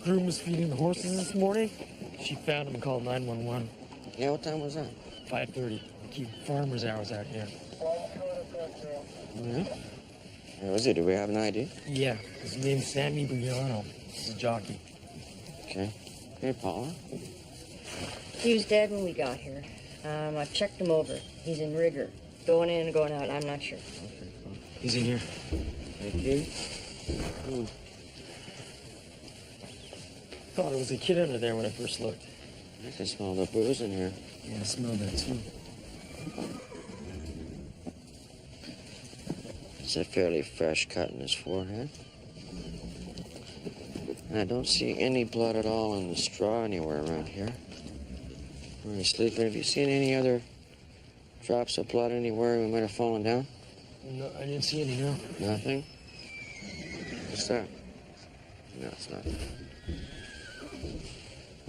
Groom was feeding the horses this morning. She found him and called 911. Yeah, what time was that? 5:30. We keep farmer's hours out here. Yeah? Where was he? Do we have an ID? Yeah, his name's Sammy Briano. He's a jockey. Okay. Hey, Paula. He was dead when we got here. I've checked him over. He's in rigor. Going in and going out, I'm not sure. Okay, cool. He's in here. Thank you. Thought it was a kid under there when I first looked. I can smell the booze in here. Yeah, I smelled that too. It's a fairly fresh cut in his forehead. And I don't see any blood at all on the straw anywhere around here. Where he's sleeping. Have you seen any other drops of blood anywhere we might have fallen down? No, I didn't see any, no. Nothing? What's that? No, it's nothing.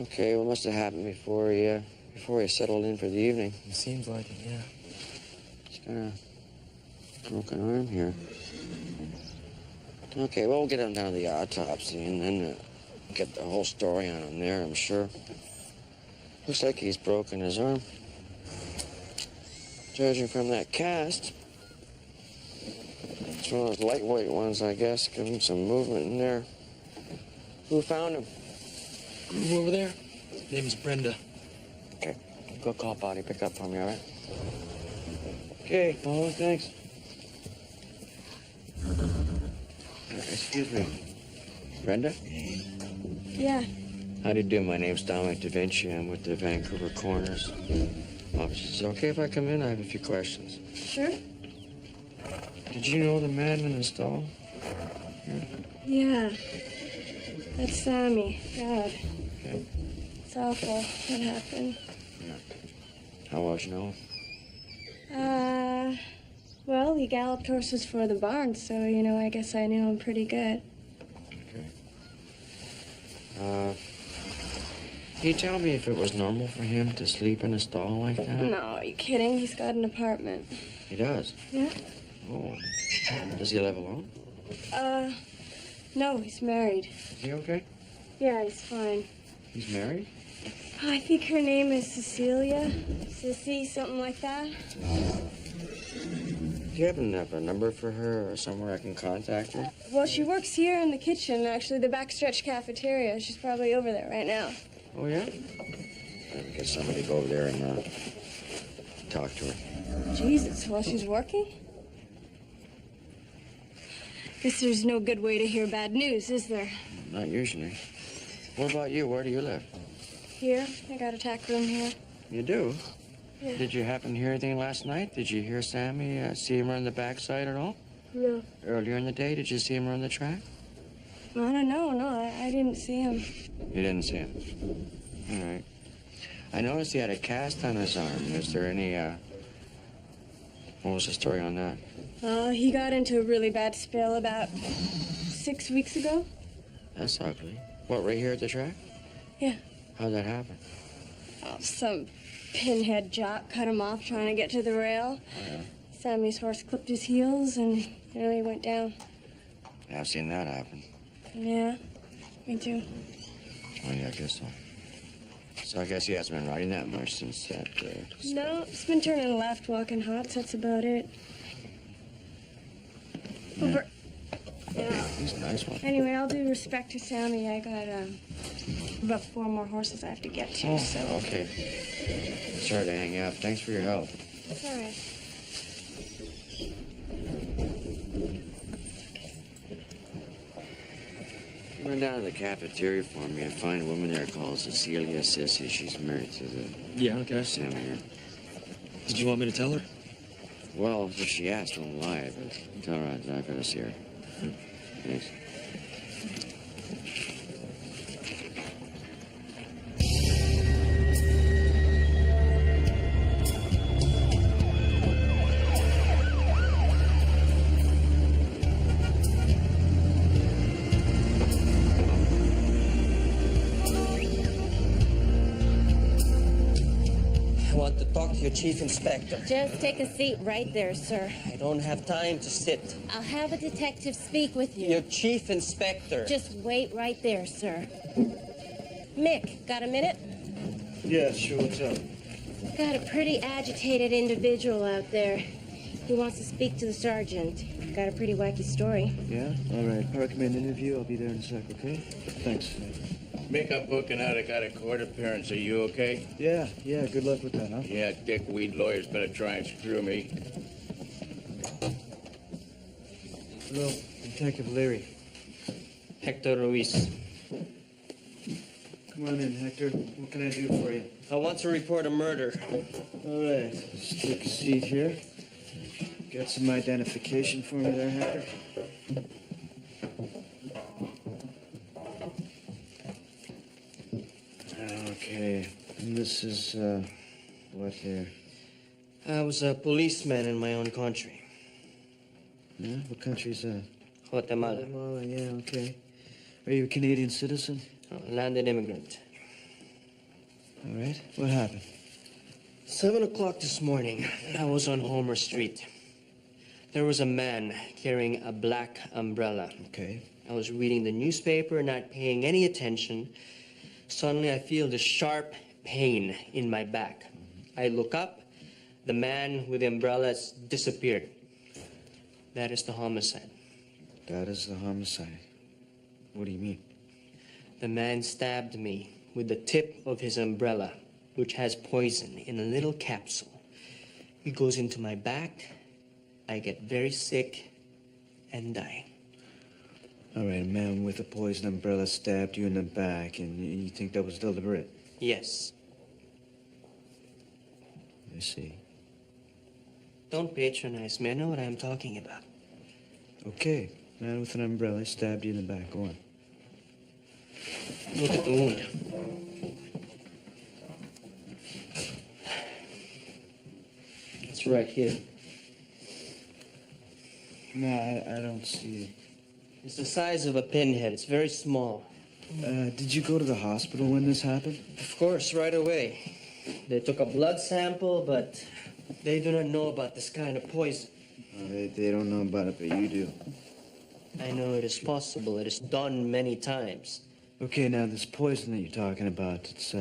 Okay, what must have happened before he settled in for the evening? It seems like it, yeah. He's got a broken arm here. Okay, well, we'll get him down to the autopsy and then get the whole story on him there, I'm sure. Looks like he's broken his arm. Judging from that cast, it's one of those lightweight ones, I guess. Give him some movement in there. Who found him? Groom over there. His name is Brenda. Okay, go call body pickup for me, all right? Okay, Paula, thanks. Excuse me. Brenda? Yeah. How do you do? My name's Dominic Da Vinci. I'm with the Vancouver Coroner's office. Is it okay if I come in? I have a few questions. Sure? Did you know the man in the stall? Yeah. That's Sammy. God. Okay. It's awful what happened. Yeah. How well you know? Well, he galloped horses for the barn, so, I guess I knew him pretty good. Okay. Can you tell me if it was normal for him to sleep in a stall like that? No, are you kidding? He's got an apartment. He does? Yeah? Oh. Does he live alone? No, he's married. Is he okay? Yeah, he's fine. He's married? Oh, I think her name is Cecilia. Sissy, something like that. Do you happen to have a number for her or somewhere I can contact her? Well, she works here in the kitchen, actually, the backstretch cafeteria. She's probably over there right now. Oh, yeah? I'll get somebody to go over there and talk to her. Jesus, while she's working? Guess there's no good way to hear bad news, is there? Not usually. What about you? Where do you live? Here. I got a tack room here. You do? Yeah. Did you happen to hear anything last night? Did you hear Sammy see him run the backside at all? No. Earlier in the day, did you see him run the track? I don't know. No, I didn't see him. You didn't see him? All right. I noticed he had a cast on his arm. Is there any, what was the story on that? He got into a really bad spill about 6 weeks ago. That's ugly. What, right here at the track? Yeah. How'd that happen? Oh, some pinhead jock cut him off trying to get to the rail. Oh, yeah. Sammy's horse clipped his heels and he went down. Yeah, I've seen that happen. Yeah, me too. Oh, yeah, I guess so. So I guess he hasn't been riding that much since that, No, he's been turning left, walking hots. That's about it. Yeah. Over. Yeah. He's a nice one. Anyway, all due respect to Sammy, I got about 4 more horses I have to get to, so... Okay. Sorry to hang you up. Thanks for your help. It's all right. Run down to the cafeteria for me and find a woman there called Cecilia Sissy. She's married to the Yeah, okay. Sammy here. Did you want me to tell her? Well, if she asked, don't lie, but tell her I gotta see her. Thanks. Want to talk talk to your chief inspector. Just take a seat right there, sir. I don't have time to sit. I'll have a detective speak with you. Your chief inspector. Just wait right there, sir. Mick, got a minute? Yeah, sure, what's up? Got a pretty agitated individual out there. He wants to speak to the sergeant. Got a pretty wacky story. Yeah? All right. Park him in the interview. I'll be there in a sec, okay? Thanks. Make up booking out. I got a court appearance. Are you okay? Yeah. Good luck with that, huh? Yeah, dickweed lawyers better try and screw me. Hello, Detective Leary. Hector Ruiz. Come on in, Hector. What can I do for you? I want to report a murder. All right. Just take a seat here. Got some identification for me there, Hector? Okay. And this is, what here? I was a policeman in my own country. Yeah? What country's that? Guatemala. Guatemala, yeah, okay. Are you a Canadian citizen? A landed immigrant. All right. What happened? 7 o'clock this morning, I was on Homer Street. There was a man carrying a black umbrella. Okay. I was reading the newspaper, not paying any attention. Suddenly, I feel this sharp pain in my back. I look up. The man with the umbrella has disappeared. That is the homicide. That is the homicide. What do you mean? The man stabbed me with the tip of his umbrella, which has poison in a little capsule. It goes into my back. I get very sick and die. All right, a man with a poison umbrella stabbed you in the back, and you think that was deliberate? Yes. I see. Don't patronize me. I know what I'm talking about. Okay, man with an umbrella stabbed you in the back. Go on. Look at the wound. It's right here. No, I don't see it. It's the size of a pinhead. It's very small. Did you go to the hospital when this happened? Of course, right away. They took a blood sample, but they do not know about this kind of poison. They don't know about it, but you do. I know it is possible. It is done many times. Okay, now this poison that you're talking about, it's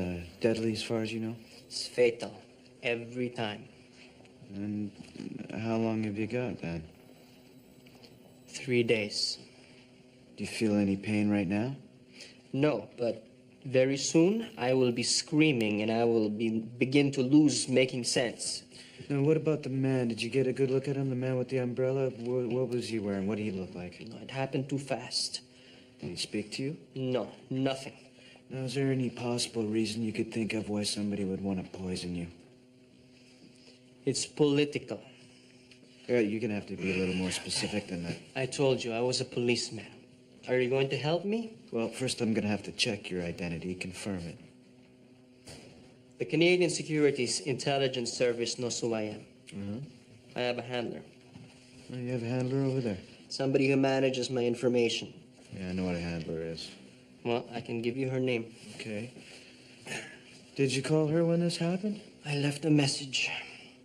deadly as far as you know? It's fatal. Every time. And how long have you got then? 3 days. Do you feel any pain right now? No, but very soon I will be screaming and I will begin to lose making sense. Now, what about the man? Did you get a good look at him, the man with the umbrella? What was he wearing? What did he look like? No, it happened too fast. Did he speak to you? No, nothing. Now, is there any possible reason you could think of why somebody would want to poison you? It's political. Yeah, you're gonna have to be a little more specific than that. I told you I was a policeman. Are you going to help me? Well, first I'm gonna have to check your identity, confirm it. The Canadian Securities Intelligence Service knows who I am. Uh-huh. I have a handler. Oh, you have a handler over there? Somebody who manages my information. Yeah, I know what a handler is. Well, I can give you her name. Okay. Did you call her when this happened? I left a message.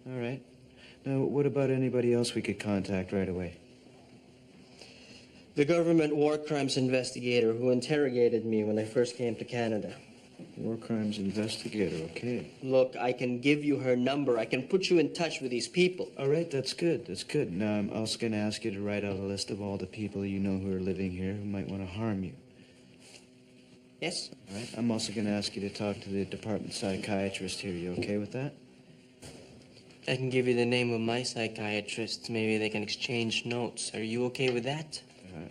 All right. Now, what about anybody else we could contact right away? The government war crimes investigator who interrogated me when I first came to Canada. War crimes investigator, okay. Look, I can give you her number. I can put you in touch with these people. All right, that's good. That's good. Now, I'm also going to ask you to write out a list of all the people you know who are living here who might want to harm you. Yes? All right. I'm also going to ask you to talk to the department psychiatrist here. You okay with that? I can give you the name of my psychiatrist. Maybe they can exchange notes. Are you okay with that?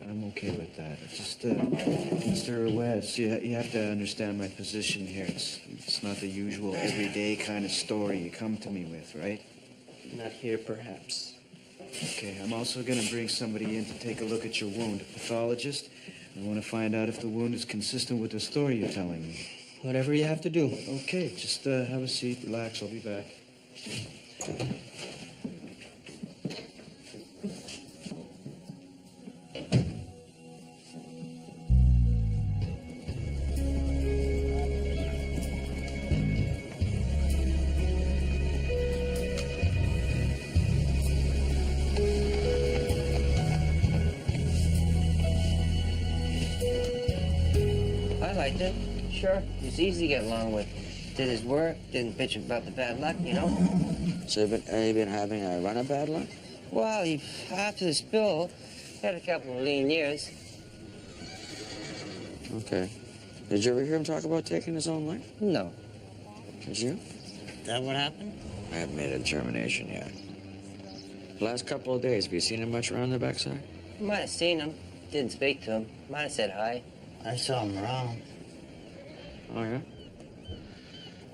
I'm okay with that. Just, Mr. West, you have to understand my position here. It's not the usual everyday kind of story you come to me with, right? Not here, perhaps. Okay, I'm also going to bring somebody in to take a look at your wound, a pathologist. I want to find out if the wound is consistent with the story you're telling me. Whatever you have to do. Okay, just have a seat, relax, I'll be back. I liked him. Sure, he was easy to get along with. Did his work, didn't bitch about the bad luck, you know? So have you been having a run of bad luck? Well, after the spill, had a couple of lean years. Okay. Did you ever hear him talk about taking his own life? No. Did you? Is that what happened? I haven't made a determination yet. The last couple of days, have you seen him much around the backside? Might have seen him. Didn't speak to him. Might have said hi. I saw him around. Oh, yeah?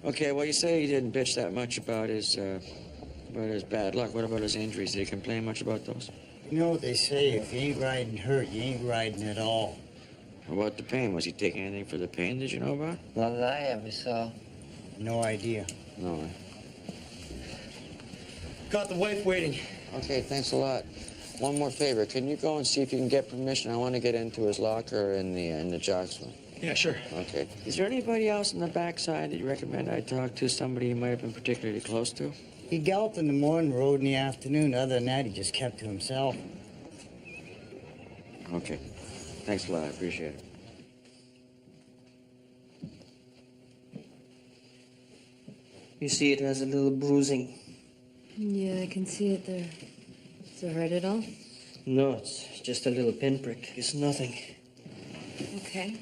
Okay, well, you say he didn't bitch that much about his bad luck. What about his injuries? Did he complain much about those? You know what they say, if you ain't riding hurt, you ain't riding at all. What about the pain? Was he taking anything for the pain? Did you know about? Not that I ever saw. No idea. No. Got the wife waiting. Okay, thanks a lot. One more favor. Can you go and see if you can get permission? I want to get into his locker in the jocks room. Yeah, sure. Okay. Is there anybody else on the backside that you recommend I talk to? Somebody he might have been particularly close to? He galloped in the morning, rode in the afternoon. Other than that, he just kept to himself. Okay. Thanks a lot. I appreciate it. You see it has a little bruising. Yeah, I can see it there. Does it hurt at all? No, it's just a little pinprick. It's nothing. Okay.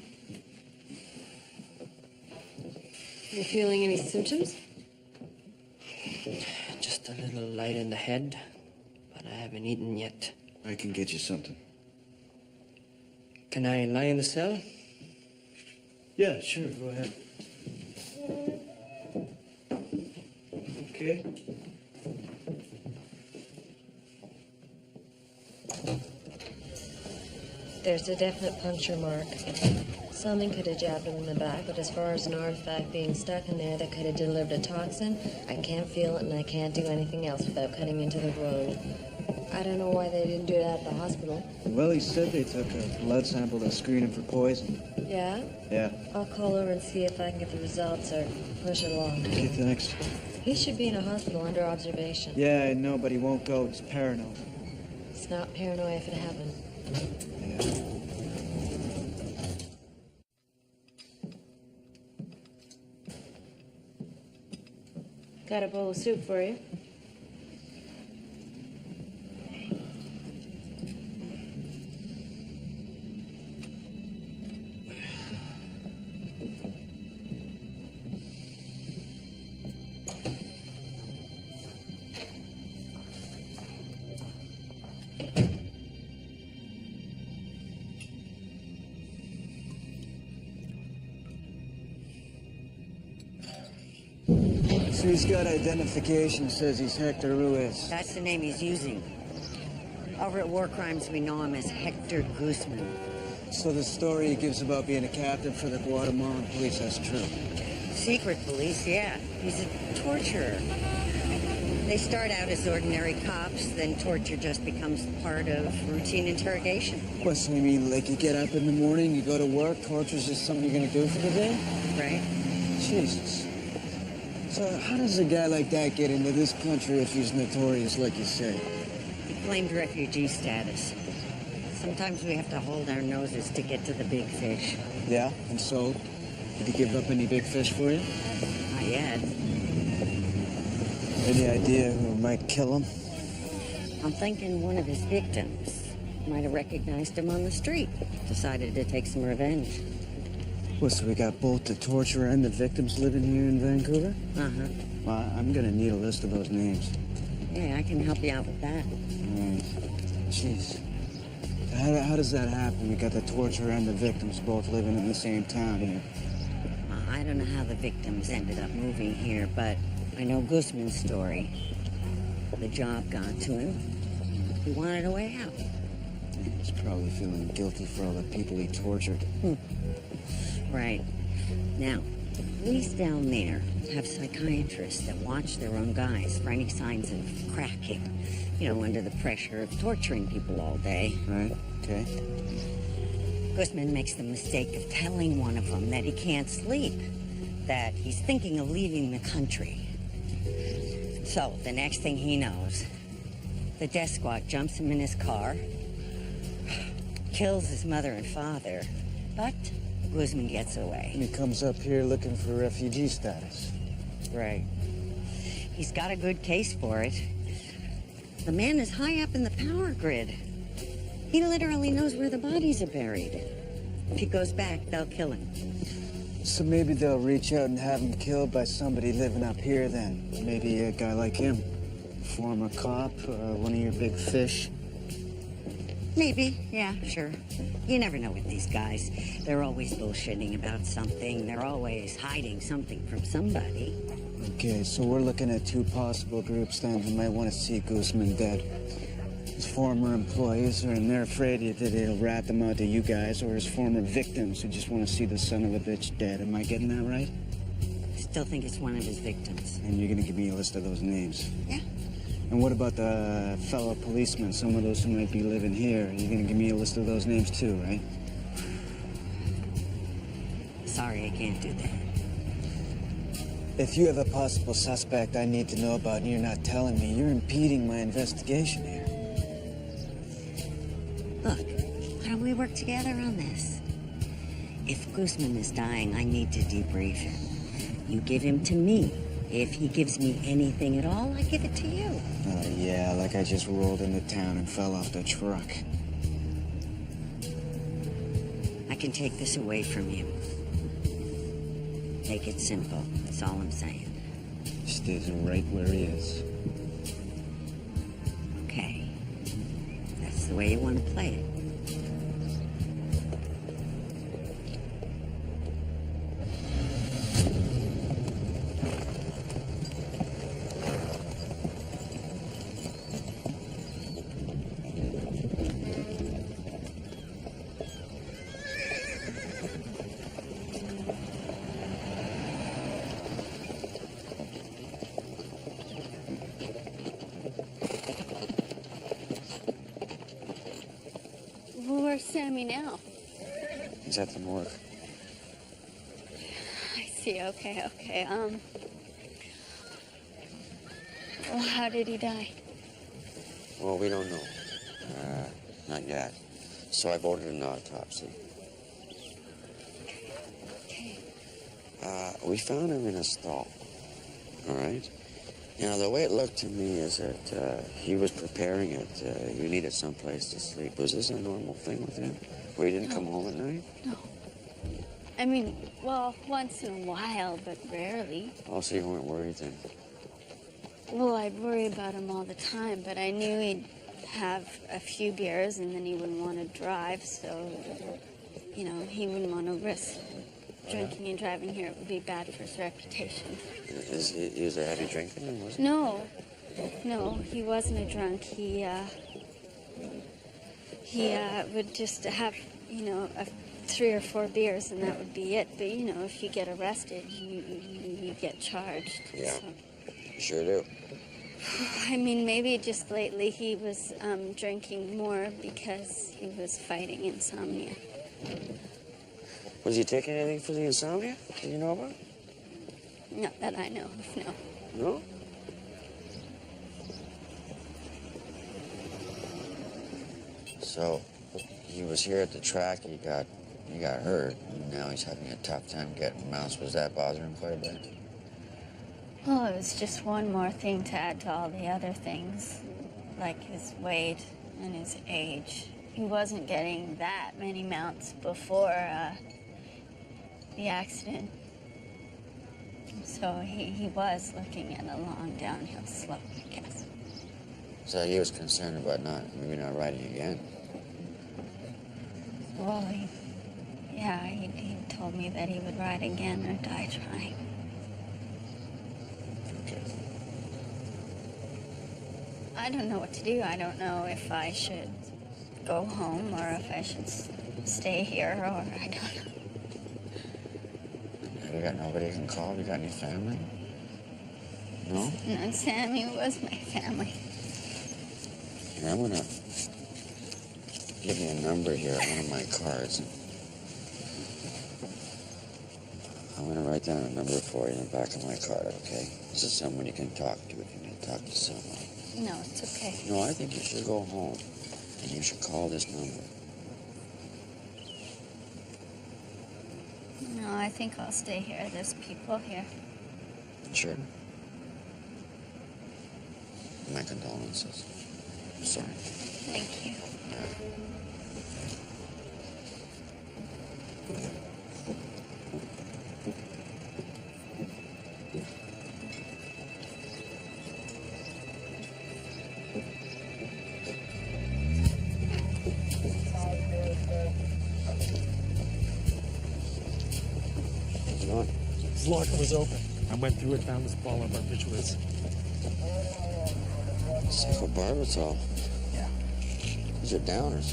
You feeling any symptoms? Just a little light in the head, but I haven't eaten yet. I can get you something. Can I lie in the cell? Yeah, sure. Go ahead. Okay. There's a definite puncture mark. Something could have jabbed him in the back, but as far as an artifact being stuck in there that could have delivered a toxin, I can't feel it and I can't do anything else without cutting into the wound. I don't know why they didn't do it at the hospital. Well, he said they took a blood sample to screen him for poison. Yeah? Yeah. I'll call over and see if I can get the results or push it along. Okay, thanks. He should be in a hospital under observation. Yeah, I know, but he won't go. He's paranoid. It's not paranoia if it happened. Yeah. Got a bowl of soup for you. So he's got identification, says he's Hector Ruiz. That's the name he's using. Over at War Crimes, we know him as Hector Guzman. So the story he gives about being a captain for the Guatemalan police, that's true. Secret police, yeah. He's a torturer. They start out as ordinary cops, then torture just becomes part of routine interrogation. What, so you mean like you get up in the morning, you go to work, torture's just something you're gonna do for the day? Right. Jesus. So how does a guy like that get into this country if he's notorious, like you say? He claimed refugee status. Sometimes we have to hold our noses to get to the big fish. Yeah, and so? Did he give up any big fish for you? Not yet. Any idea who might kill him? I'm thinking one of his victims might have recognized him on the street. Decided to take some revenge. What, so we got both the torturer and the victims living here in Vancouver? Uh-huh. Well, I'm gonna need a list of those names. Yeah, I can help you out with that. All right. Jeez. How does that happen? We got the torturer and the victims both living in the same town here. I don't know how the victims ended up moving here, but I know Guzman's story. The job got to him. He wanted a way out. Yeah, he's probably feeling guilty for all the people he tortured. Right. Now, police down there have psychiatrists that watch their own guys for any signs of cracking. You know, under the pressure of torturing people all day. Right, okay. Guzman makes the mistake of telling one of them that he can't sleep, that he's thinking of leaving the country. So, the next thing he knows, the death squad jumps him in his car, kills his mother and father, but Guzman gets away. And he comes up here looking for refugee status. Right. He's got a good case for it. The man is high up in the power grid. He literally knows where the bodies are buried. If he goes back, they'll kill him. So maybe they'll reach out and have him killed by somebody living up here then. Maybe a guy like him. Former cop, one of your big fish. Maybe, yeah, sure. You never know with these guys. They're always bullshitting about something. They're always hiding something from somebody. Okay, so we're looking at two possible groups then who might want to see Guzman dead. His former employees, and they're afraid that it'll rat them out to you guys, or his former victims who just want to see the son of a bitch dead. Am I getting that right? Still think it's one of his victims. And you're going to give me a list of those names? Yeah. And what about the fellow policemen, some of those who might be living here? You're going to give me a list of those names too, right? Sorry, I can't do that. If you have a possible suspect I need to know about and you're not telling me, you're impeding my investigation here. Look, why don't we work together on this? If Guzman is dying, I need to debrief him. You give him to me. If he gives me anything at all, I give it to you. Yeah, like I just rolled into town and fell off the truck. I can take this away from you. Make it simple. That's all I'm saying. Stays right where he is. Okay. That's the way you want to play it. Where's Sammy now? He's at the morgue. I see. Okay. Well, how did he die? Well, we don't know. Not yet. So I've ordered an autopsy. Okay. We found him in a stall. All right? Now, the way it looked to me is that he was preparing it. You needed someplace to sleep. Was this a normal thing with him? Where he didn't come home at night? No. I mean, well, once in a while, but rarely. Oh, so you weren't worried then? Well, I'd worry about him all the time, but I knew he'd have a few beers and then he wouldn't want to drive, so, you know, he wouldn't want to risk drinking and driving here. It would be bad for his reputation. He was a heavy drinker? Was he? No, he wasn't a drunk. He would just have, you know, 3 or 4 beers and that would be it. But, you know, if you get arrested, you get charged. Yeah, so. Sure do. I mean, maybe just lately he was drinking more because he was fighting insomnia. Was he taking anything for the insomnia? Do you know about? Not that I know of, no. No? So, he was here at the track, he got hurt, and now he's having a tough time getting mounts. Was that bothering him quite a bit? Well, it was just one more thing to add to all the other things, like his weight and his age. He wasn't getting that many mounts before the accident. So he was looking at a long downhill slope, I guess. So he was concerned about maybe not riding again. Well, he told me that he would ride again or die trying. Okay. I don't know what to do. I don't know if I should go home or if I should stay here, or I don't know. You got nobody you can call? You got any family? No? No, Sammy was my family. Here, I'm gonna give you a number here on one of my cards. I'm gonna write down a number for you in the back of my card, okay? This is someone you can talk to if you need to talk to someone. No, it's okay. No, I think you should go home and you should call this number. No, I think I'll stay here. There's people here. Sure. My condolences. I'm sorry. Thank you. His locker was open. I went through it, found this ball of barbiturates. Cyclobarbital. Yeah. These are downers.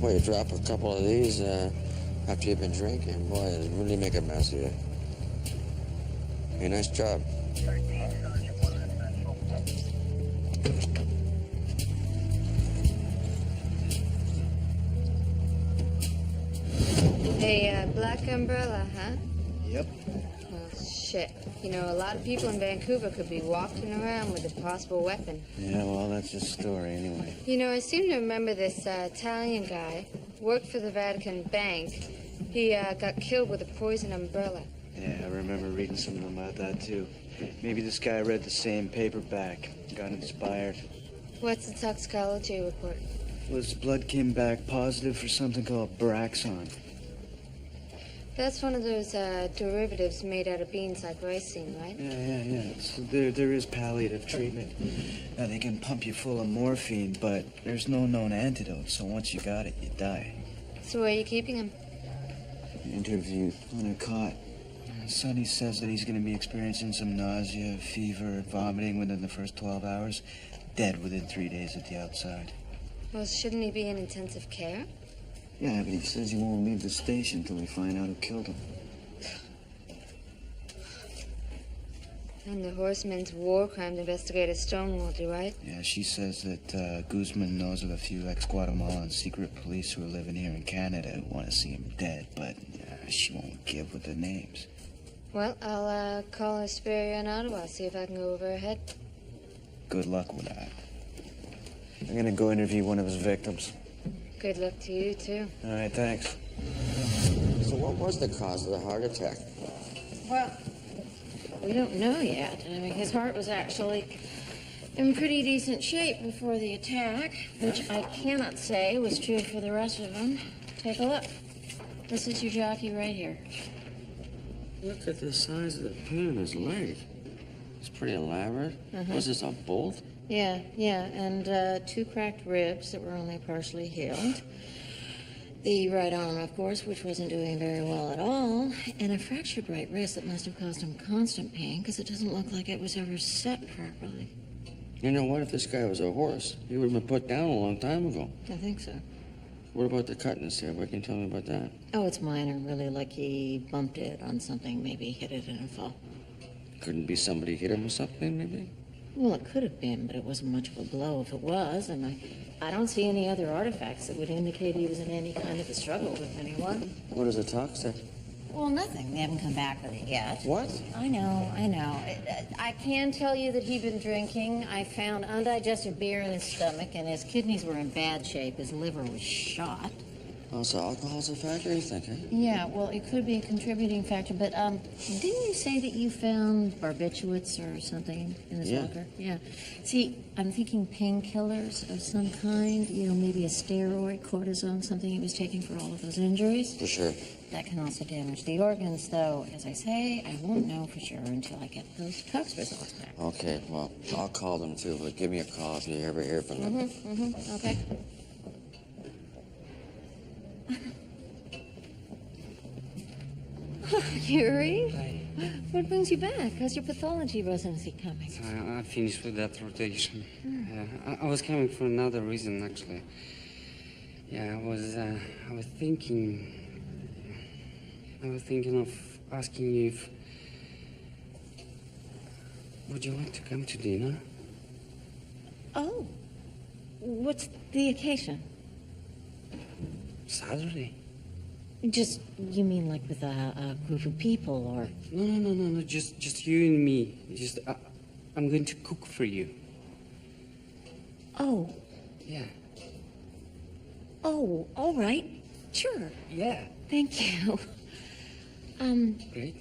Boy, you drop a couple of these after you've been drinking, boy, it really make a mess of you. Hey, nice job. Hey, black umbrella, huh? Yep. Well, shit. You know, a lot of people in Vancouver could be walking around with a possible weapon. Yeah, well, that's just a story anyway. You know, I seem to remember this Italian guy worked for the Vatican Bank. He got killed with a poison umbrella. Yeah, I remember reading something about that, too. Maybe this guy read the same paperback, got inspired. What's the toxicology report? Well, his blood came back positive for something called Braxon. That's one of those derivatives made out of beans like ricin, right? Yeah. So there is palliative treatment. Now, they can pump you full of morphine, but there's no known antidote, so once you got it, you die. So where are you keeping him? Interview on a cot. Sonny says that he's going to be experiencing some nausea, fever, vomiting within the first 12 hours. Dead within 3 days at the outside. Well, shouldn't he be in intensive care? Yeah, but he says he won't leave the station till they find out who killed him. And the Horsemen's war crimes investigator stonewalled you, right? Yeah, she says that Guzman knows of a few ex-Guatemalan secret police who are living here in Canada who want to see him dead, but she won't give with the names. Well, I'll call her superior in Ottawa, see if I can go over her head. Good luck with that. I'm gonna go interview one of his victims. Good luck to you, too. All right, thanks. So what was the cause of the heart attack? Well, we don't know yet. I mean, his heart was actually in pretty decent shape before the attack, which I cannot say was true for the rest of them. Take a look. This is your jockey right here. Look at the size of the pin in his leg. It's pretty elaborate. Was this a bolt? Yeah, and 2 cracked ribs that were only partially healed. The right arm, of course, which wasn't doing very well at all, and a fractured right wrist that must have caused him constant pain because it doesn't look like it was ever set properly. You know what? If this guy was a horse, he would have been put down a long time ago. I think so. What about the cut in his head? What can you tell me about that? Oh, it's minor, really, like he bumped it on something, maybe hit it in a fall. Couldn't be somebody hit him with something, maybe? Well, it could have been, but it wasn't much of a blow if it was, and I don't see any other artifacts that would indicate he was in any kind of a struggle with anyone. What does the talk say? Well, nothing. They haven't come back with it yet. What? I know. I can tell you that he'd been drinking. I found undigested beer in his stomach, and his kidneys were in bad shape. His liver was shot. Oh, so alcohol's a factor, you think, eh? Yeah, well, it could be a contributing factor, but didn't you say that you found barbiturates or something in his locker? Yeah. See, I'm thinking painkillers of some kind, maybe a steroid, cortisone, something he was taking for all of those injuries. For sure. That can also damage the organs, though, as I say, I won't know for sure until I get those tox results back. Okay, well, I'll call them too, but give me a call if you ever hear from them. Okay. Yuri? What brings you back? How's your pathology residency coming? I finished with that rotation. I was coming for another reason, actually. Yeah, I was thinking of asking you if... Would you like to come to dinner? Oh. What's the occasion? Saturday. Just, you mean like with a group of people, or? No, just you and me. I'm going to cook for you. Oh. Yeah. Oh, all right. Sure. Yeah. Thank you. Great.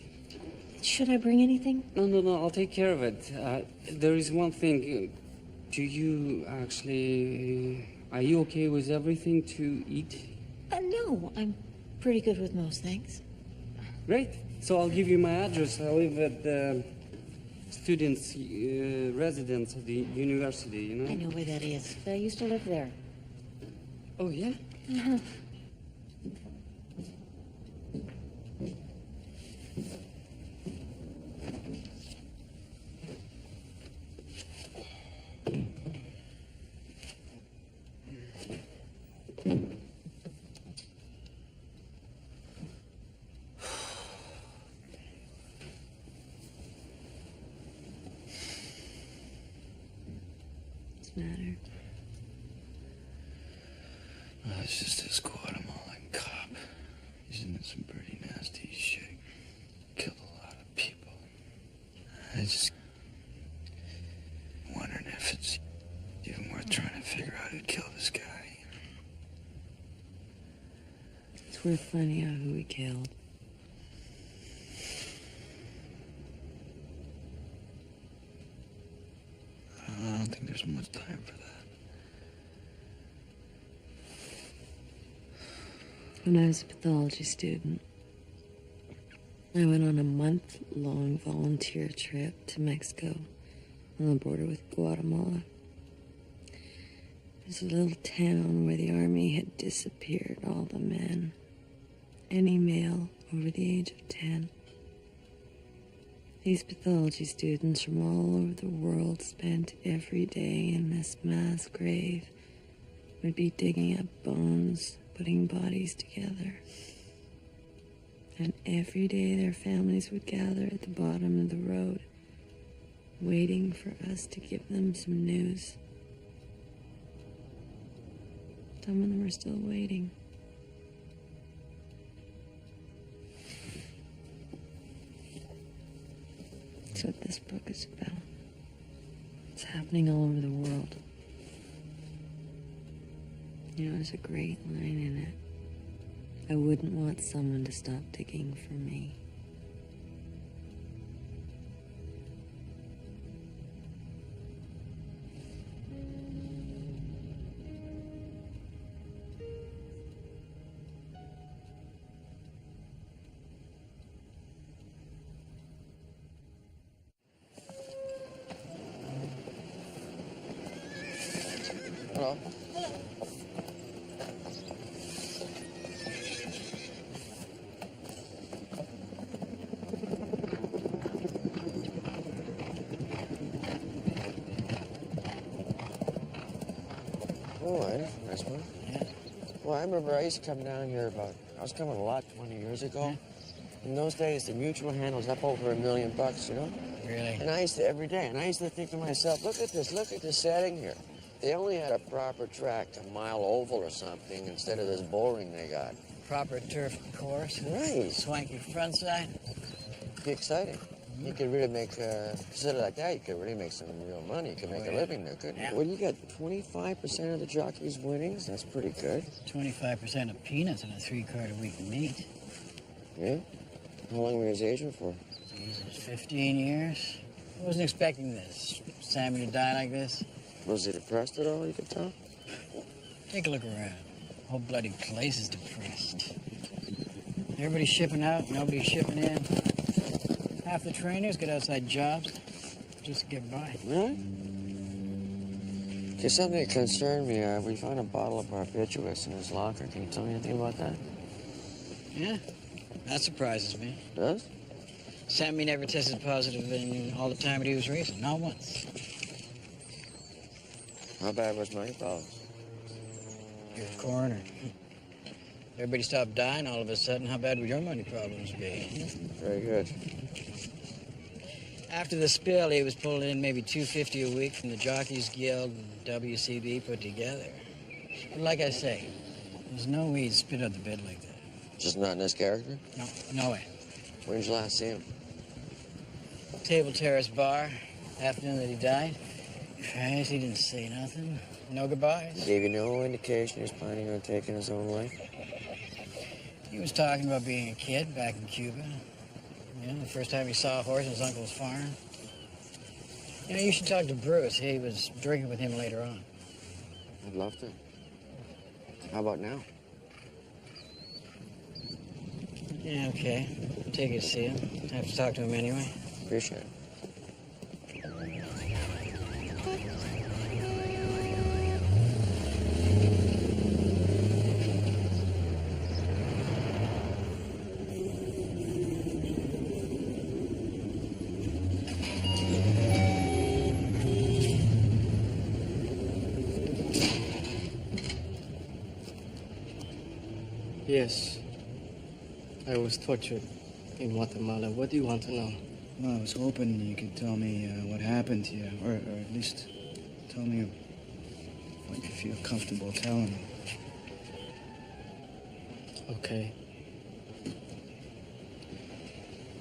Should I bring anything? No, I'll take care of it. There is one thing. Do you actually... are you okay with everything to eat? No, I'm pretty good with most things. Great. So I'll give you my address. I live at the students' residence at the university, you know? I know where that is. I used to live there. Oh, yeah? Uh-huh. What's the matter? Well, it's just this Guatemalan cop. He's into some pretty nasty shit. Killed a lot of people. I just wondering if it's even worth trying to figure out who killed this guy. It's worth finding out who he killed. I don't think there's much time for that. When I was a pathology student, I went on a month-long volunteer trip to Mexico on the border with Guatemala. There's a little town where the army had disappeared all the men, any male over the age of 10. These pathology students from all over the world spent every day in this mass grave, would be digging up bones, putting bodies together. And every day their families would gather at the bottom of the road, waiting for us to give them some news. Some of them are still waiting. That's what this book is about. It's happening all over the world. You know, there's a great line in it. I wouldn't want someone to stop digging for me. Hello. Oh, nice one. Yeah. Well, I remember I used to come down here I was coming a lot 20 years ago. In those days, the mutual hand was up over $1 million, you know? Really? And I used to, every day, and I used to think to myself, look at this setting here. They only had a proper track, a mile oval or something, instead of this bowling they got. Proper turf course. Right. Swanky front side. Be exciting. You could really make, city like that, you could really make some real money. You could make a living there, couldn't you? Well, you got 25% of the jockeys' winnings. That's pretty good. 25% of peanuts and a 3-quart-a-week meat. Yeah? How long were you his agent for? Jesus, 15 years. I wasn't expecting this. Sammy to die like this. Was he depressed at all, you could tell? Take a look around. The whole bloody place is depressed. Everybody's shipping out, nobody's shipping in. Half the trainers get outside jobs just to get by. Really? There's something that concerned me. We found a bottle of barbiturates in his locker. Can you tell me anything about that? Yeah, that surprises me. Does? Sammy never tested positive in all the time that he was racing, not once. How bad was my problems? You're a coroner. Everybody stopped dying all of a sudden. How bad would your money problems be? Very good. After the spill, he was pulling in maybe $250 a week from the Jockeys Guild and WCB put together. But like I say, there's no way he'd spit out the bed like that. Just not in his character? No way. When did you last see him? Table Terrace Bar, afternoon that he died. Christ, he didn't say nothing. No goodbyes. Gave you no indication he was planning on taking his own life? He was talking about being a kid back in Cuba. You know, the first time he saw a horse in his uncle's farm. You know, you should talk to Bruce. He was drinking with him later on. I'd love to. How about now? Yeah, okay. I'll take you to see him. I have to talk to him anyway. Appreciate it. Yes. I was tortured in Guatemala. What do you want to know? Well, I was hoping you could tell me what happened to you, or at least tell me what you feel comfortable telling me. Okay.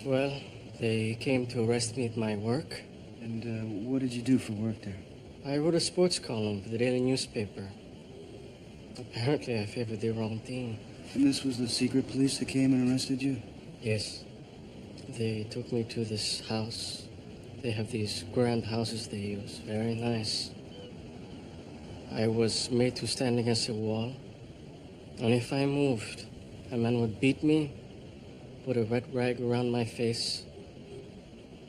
Well, they came to arrest me at my work. And what did you do for work there? I wrote a sports column for the daily newspaper. Apparently, I favored the wrong team. And this was the secret police that came and arrested you? Yes. They took me to this house. They have these grand houses they use. Very nice. I was made to stand against a wall. And if I moved, a man would beat me, put a red rag around my face,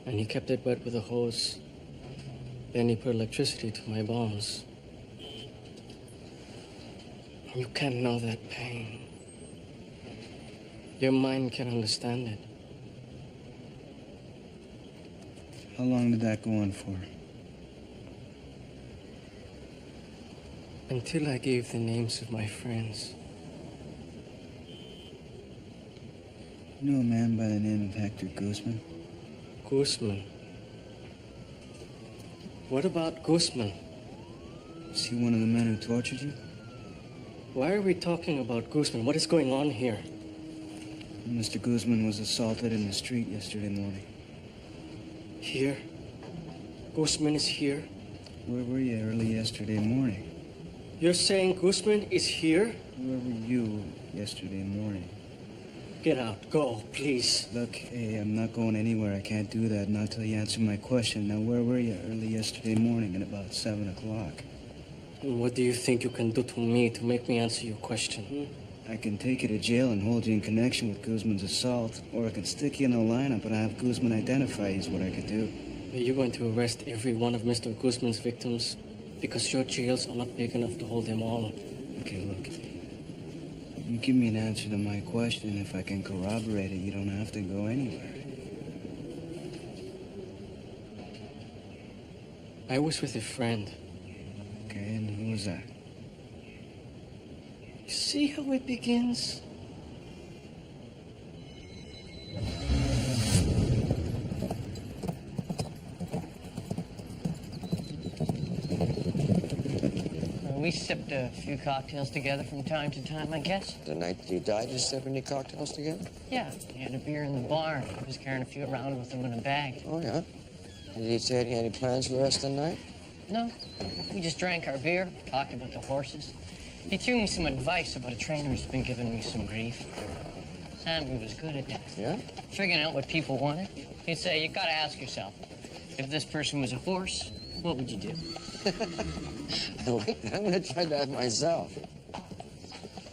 and he kept it wet with a hose. Then he put electricity to my bones. You can't know that pain. Your mind can't understand it. How long did that go on for? Until I gave the names of my friends. You know a man by the name of Hector Guzman? Guzman? What about Guzman? Is he one of the men who tortured you? Why are we talking about Guzman? What is going on here? Mr. Guzman was assaulted in the street yesterday morning. Here? Guzman is here? Where were you early yesterday morning? You're saying Guzman is here? Where were you yesterday morning? Get out. Go, please. Look, hey, I'm not going anywhere. I can't do that not till you answer my question. Now, where were you early yesterday morning at about 7 o'clock? And what do you think you can do to me to make me answer your question? I can take you to jail and hold you in connection with Guzman's assault, or I can stick you in a lineup and have Guzman identify you is what I could do. Are you going to arrest every one of Mr. Guzman's victims? Because your jails are not big enough to hold them all. Okay, look. You give me an answer to my question. If I can corroborate it, you don't have to go anywhere. I was with a friend. Okay, and who was that? You see how it begins? We sipped a few cocktails together from time to time, I guess. The night you died, you sipped any cocktails together? Yeah, he had a beer in the bar. He was carrying a few around with him in a bag. Oh, yeah? Did he say he had any plans for the rest of the night? No, we just drank our beer, talked about the horses. He threw me some advice about a trainer who's been giving me some grief. Sammy was good at that. Yeah? Figuring out what people wanted. He'd say, you gotta ask yourself, if this person was a horse, what would you do? Wait, I'm gonna try that myself.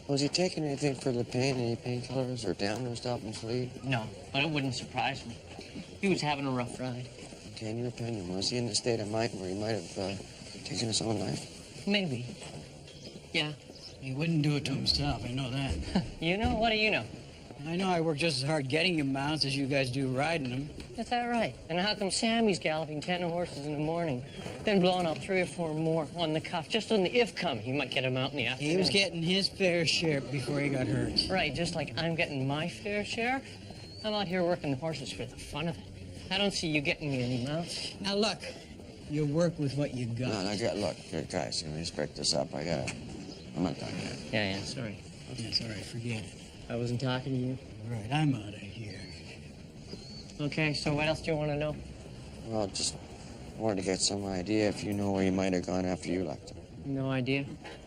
Was he taking anything for the pain, any painkillers or down to stop him sleep? No, but it wouldn't surprise me. He was having a rough ride. Okay, in your opinion, was he in a state of mind where he might have taken his own life? Maybe. Yeah. He wouldn't do it to himself, I know that. You know? What do you know? I know I work just as hard getting you mounts as you guys do riding them. Is that right? And how come Sammy's galloping 10 horses in the morning, then blowing out 3 or 4 more on the cuff, just on the if come he might get him out in the afternoon? He was getting his fair share before he got hurt. Right, just like I'm getting my fair share. I'm out here working the horses for the fun of it. I don't see you getting me any mounts. Now look, you work with what you got. No, look, guys, let me just break this up. I'm not done yet. Yeah, sorry. That's all right, forget it. I wasn't talking to you. Right, I'm out of here. Okay, so what else do you want to know? Well, just wanted to get some idea if you know where he might have gone after you left him. No idea.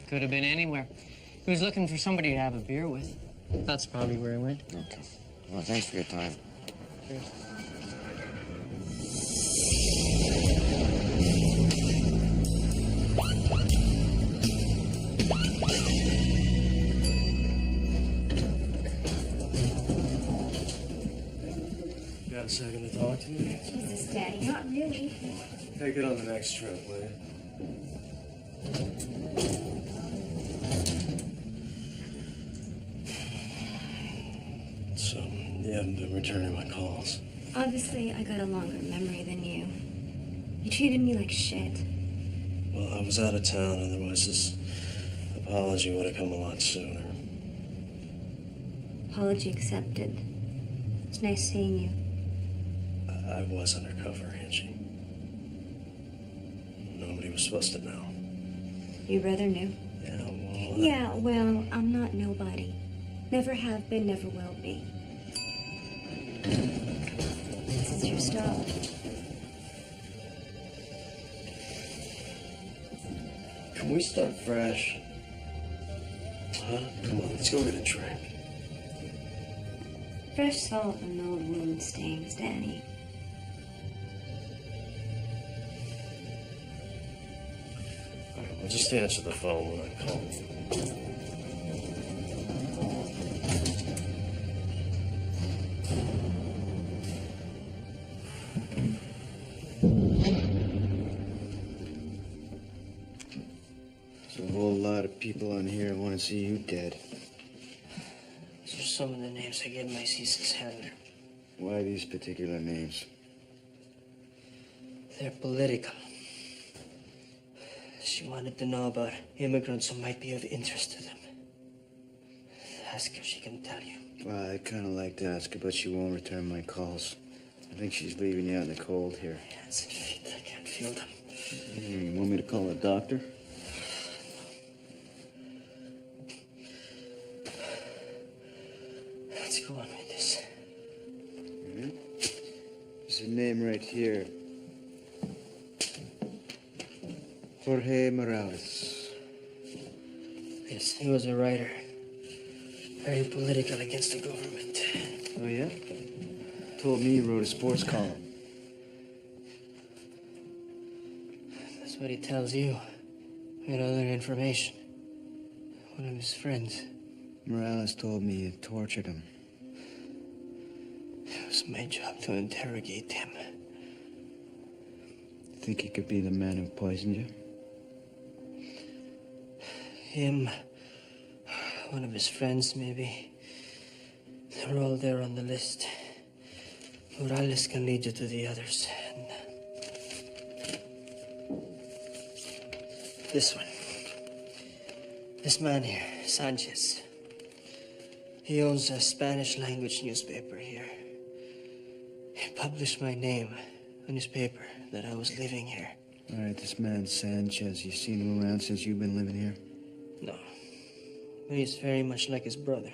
Could have been anywhere. He was looking for somebody to have a beer with. That's probably where he went. Okay. Well, thanks for your time. Cheers. Got a second to talk to me? Jesus, Daddy, not really. Take it on the next trip, will you? So, you haven't been returning my calls. Obviously, I got a longer memory than you. You treated me like shit. Well, I was out of town, otherwise this apology would have come a lot sooner. Apology accepted. It's nice seeing you. I was undercover, Angie. Nobody was supposed to know. Your brother knew. Yeah, well, I'm not nobody. Never have been, never will be. This is your stop. Can we start fresh? Huh? Come on, let's go get a drink. Fresh salt and old wound stings, Danny. All right, well, just answer the phone when I call you. There's a whole lot of people on here want to see you dead. These are some of the names I gave my ceaseless handler. Why these particular names? They're political. She wanted to know about immigrants who might be of interest to them. Ask her, she can tell you. Well, I'd kind of like to ask her, but she won't return my calls. I think she's leaving you out in the cold here. Hands and feet, I can't feel them. You want me to call a doctor? Let's go on with this. There's a name right here. Jorge Morales. Yes, he was a writer. Very political against the government. Oh, yeah? Told me he wrote a sports column. That's what he tells you. And other information. One of his friends. Morales told me you tortured him. It was my job to interrogate him. Think he could be the man who poisoned you? Him, one of his friends, maybe. They're all there on the list. Morales can lead you to the others. And this one. This man here, Sanchez. He owns a Spanish language newspaper here. He published my name on his paper that I was living here. All right, this man Sanchez, you seen him around since you've been living here? No. But he's very much like his brother.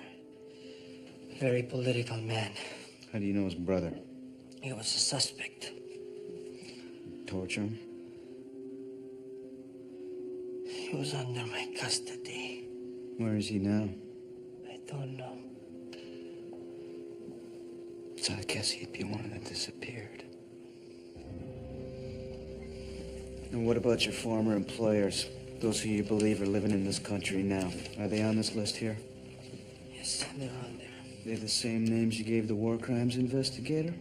Very political man. How do you know his brother? He was a suspect. Torture him? He was under my custody. Where is he now? I don't know. So I guess he'd be one that disappeared. And what about your former employers? Those who you believe are living in this country now. Are they on this list here? Yes, they're on there. They're the same names you gave the war crimes investigator?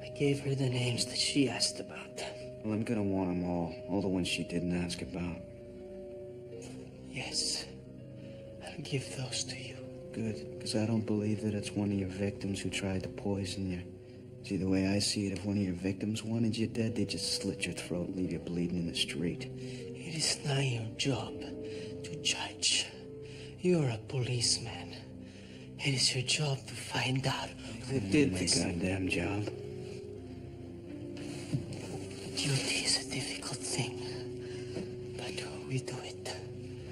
I gave her the names that she asked about. Well, I'm gonna want them all the ones she didn't ask about. Yes, I'll give those to you. Good, because I don't believe that it's one of your victims who tried to poison you. See, the way I see it, if one of your victims wanted you dead, they'd just slit your throat and leave you bleeding in the street. It is not your job to judge. You're a policeman. It is your job to find out who did this. My goddamn job. Duty is a difficult thing, but we do it.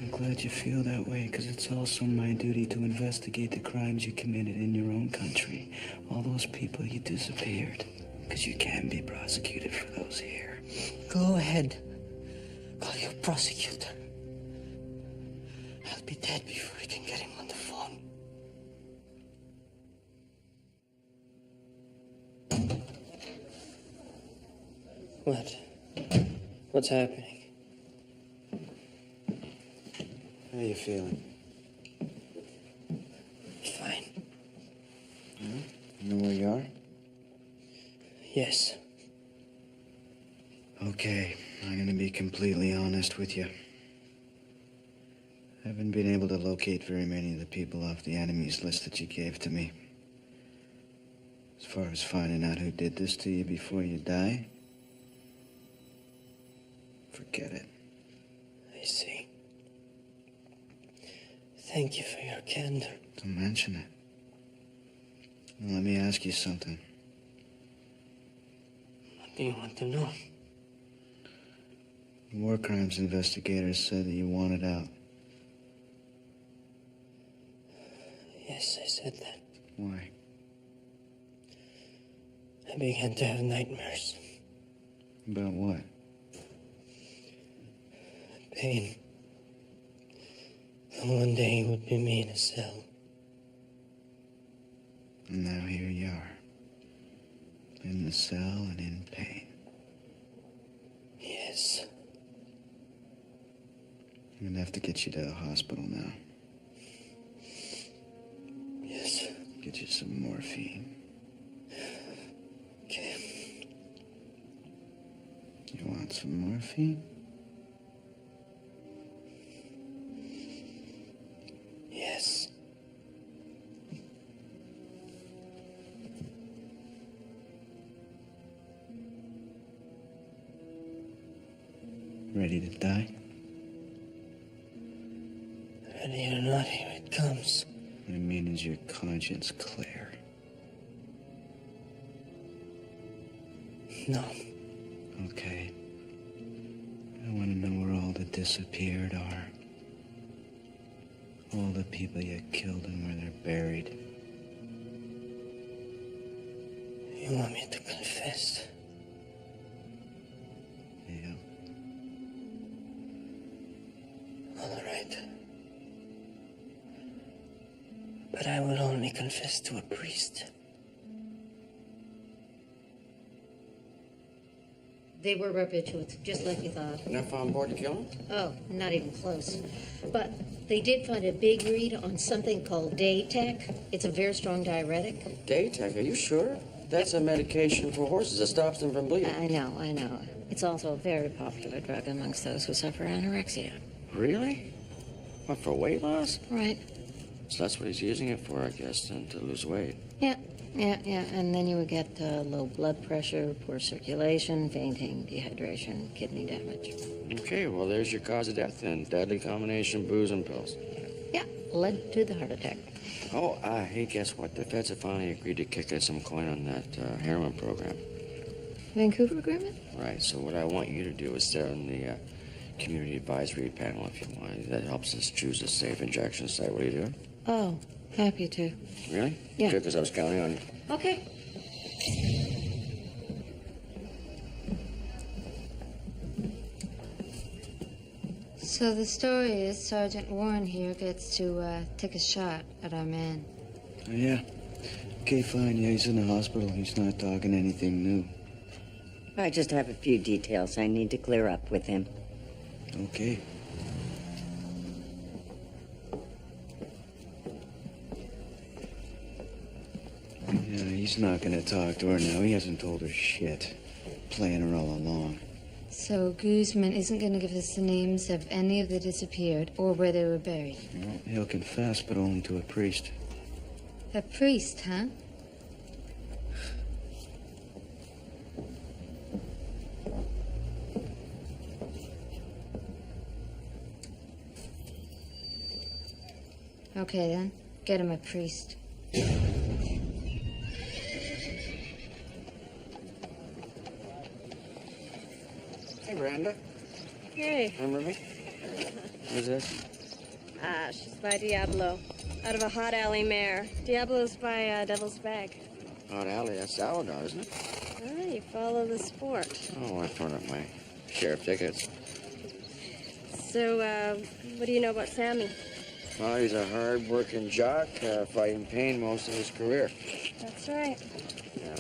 I'm glad you feel that way, because it's also my duty to investigate the crimes you committed in your own country. All those people you disappeared, because you can be prosecuted for those here. Go ahead. Call your prosecutor. I'll be dead before you can get him on the phone. What? What's happening? How you feeling? Fine. You know where you are? Yes. Okay, I'm gonna be completely honest with you. I haven't been able to locate very many of the people off the enemies list that you gave to me. As far as finding out who did this to you before you die, forget it. I see. Thank you for your candor. Don't mention it. Now, let me ask you something. What do you want to know? War crimes investigators said that you wanted out. Yes, I said that. Why? I began to have nightmares. About what? Pain. And one day it would be me in a cell. And now here you are. In the cell and in pain. Yes. I'm gonna have to get you to the hospital now. Yes. Get you some morphine. Okay. You want some morphine? Yes. Ready to die? Ready or not, here it comes. What I mean is your conscience clear. No. Okay. I want to know where all the disappeared are. All the people you killed and where they're buried. You want me to confess? Yeah. All right. But I will only confess to a priest. They were barbiturates, just like you thought. Enough on board to kill him? Oh, not even close. But they did find a big read on something called Daytech. It's a very strong diuretic. Daytech, are you sure? That's a medication for horses that stops them from bleeding. I know. It's also a very popular drug amongst those who suffer anorexia. Really? What, for weight loss? Right. So that's what he's using it for, I guess, then, to lose weight. Yeah. And then you would get low blood pressure, poor circulation, fainting, dehydration, kidney damage. Okay, well, there's your cause of death then. Deadly combination, booze and pills. Yeah, led to the heart attack. Oh, hey, guess what? The feds have finally agreed to kick us some coin on that heroin program. Vancouver agreement? Right, so what I want you to do is sit on the community advisory panel if you want. That helps us choose a safe injection site. What are you doing? Oh, happy to. Really? Yeah. Good, because I was counting on you. Okay. So the story is Sergeant Warren here gets to take a shot at our man. Oh, yeah. Okay, fine. Yeah, he's in the hospital. He's not talking anything new. I just have a few details I need to clear up with him. Okay. Yeah, he's not gonna talk to her now. He hasn't told her shit. Playing her all along. So Guzman isn't going to give us the names of any of the disappeared or where they were buried. Well, he'll confess, but only to a priest. A priest, huh? Okay, then. Get him a priest. Hey, Miranda. Hey. Remember me? Who's this? She's by Diablo. Out of a hot alley mare. Diablo's by Devil's Bag. Hot Alley, that's Sourdough, isn't it? Ah, you follow the sport. Oh, I thrown up my share of tickets. So, what do you know about Sammy? Well, he's a hard-working jock, fighting pain most of his career. That's right. Yeah.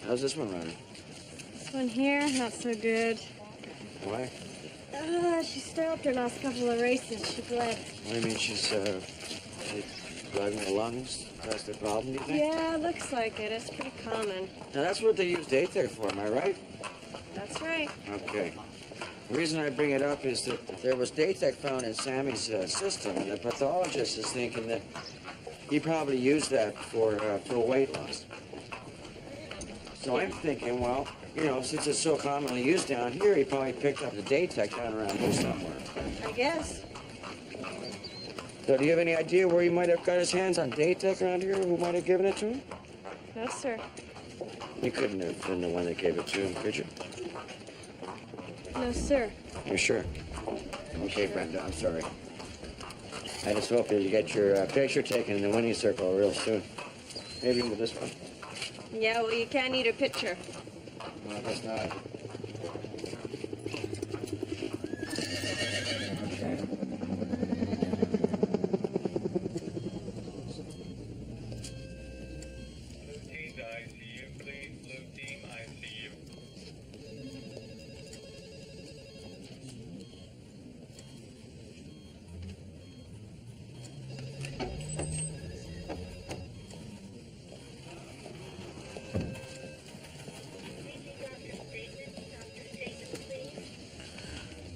How's this one running? One here, not so good. Why? She stopped her last couple of races. She bled. What do you mean she's blood in her lungs? That's the problem, do you think? Yeah, looks like it. It's pretty common. Now, that's what they use Daytech for, am I right? That's right. Okay. The reason I bring it up is that there was Daytech found in Sammy's system, and the pathologist is thinking that he probably used that for weight loss. So I'm thinking, well, you know, since it's so commonly used down here, he probably picked up the Daytech down around here somewhere. I guess. So do you have any idea where he might have got his hands on Daytech around here? Who might have given it to him? No, sir. You couldn't have been the one that gave it to him, could you? No, sir. You're sure? Okay, Brenda, I'm sorry. I just hope that you get your picture taken in the winning circle real soon. Maybe with this one. Yeah, well, you can't eat a picture. No, I guess not.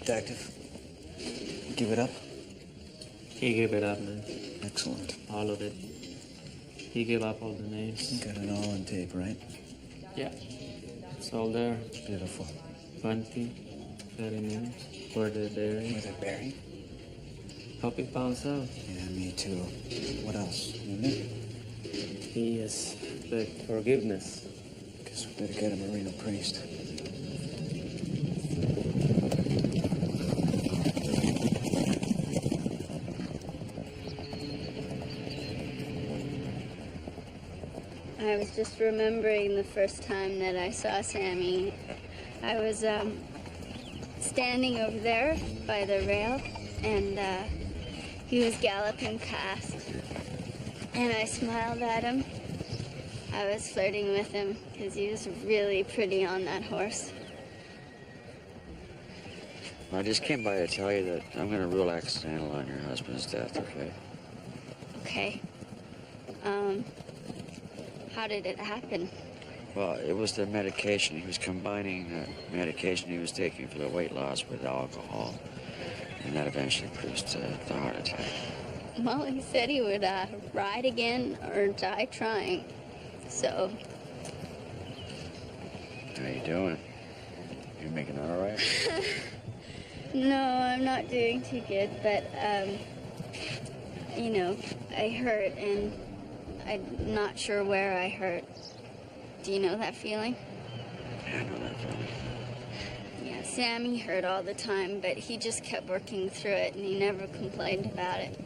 Detective, give it up? He gave it up, man. Excellent. All of it. He gave up all the names. You got it all on tape, right? Yeah. It's all there. Beautiful. 20, 30 names. Where they're buried. Where they're buried? Hope he finds out. Yeah, me too. What else? Anything? He has begged forgiveness. Guess we better get him a Reno priest. I was just remembering the first time that I saw Sammy. I was standing over there by the rail, and he was galloping past. And I smiled at him. I was flirting with him because he was really pretty on that horse. I just came by to tell you that I'm going to rule accidental on your husband's death, okay? Okay. How did it happen? Well, it was the medication. He was combining the medication he was taking for the weight loss with alcohol. And that eventually produced the heart attack. Well, he said he would ride again or die trying. So, How you doing? You making that all right? no, I'm not doing too good, but, you know, I hurt and I'm not sure where I hurt. Do you know that feeling? Yeah, I know that feeling. Yeah, Sammy hurt all the time, but he just kept working through it and he never complained about it.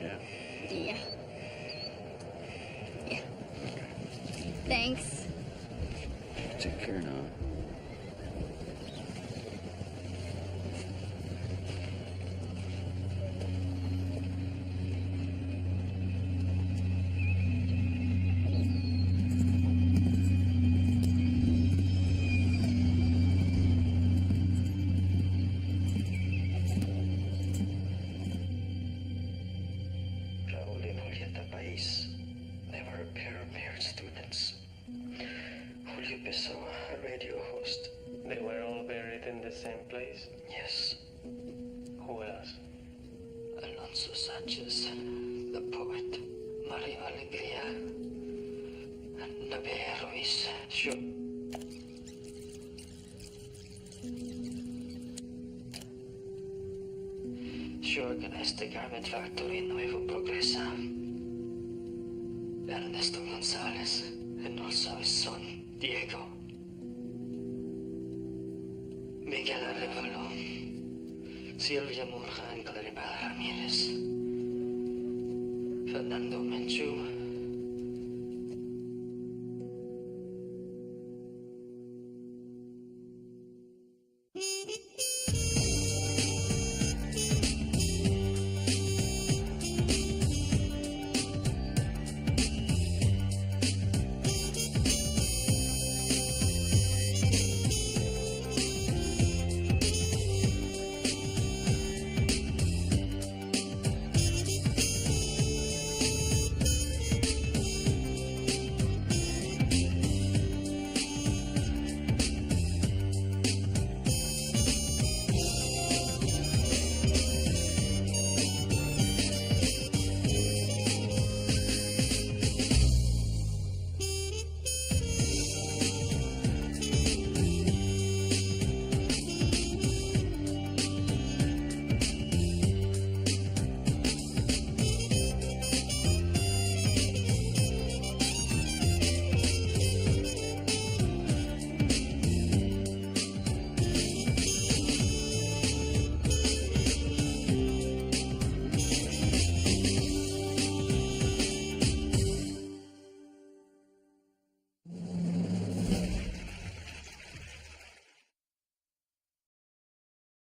Yeah. Yeah. Yeah. Thanks. Take care now. They were a pair of married students. Julio Pessoa, a radio host. They were all buried in the same place? Yes. Who else? Alonso Sanchez, the poet. Maria Alegría. And Nabea Ruiz. She organized the garment factory in Nuevo Progresa. Ernesto Gonzalez, and also his son, Diego. Miguel Arevalo, Silvia Murja and Claribel Ramirez, Fernando Menchu,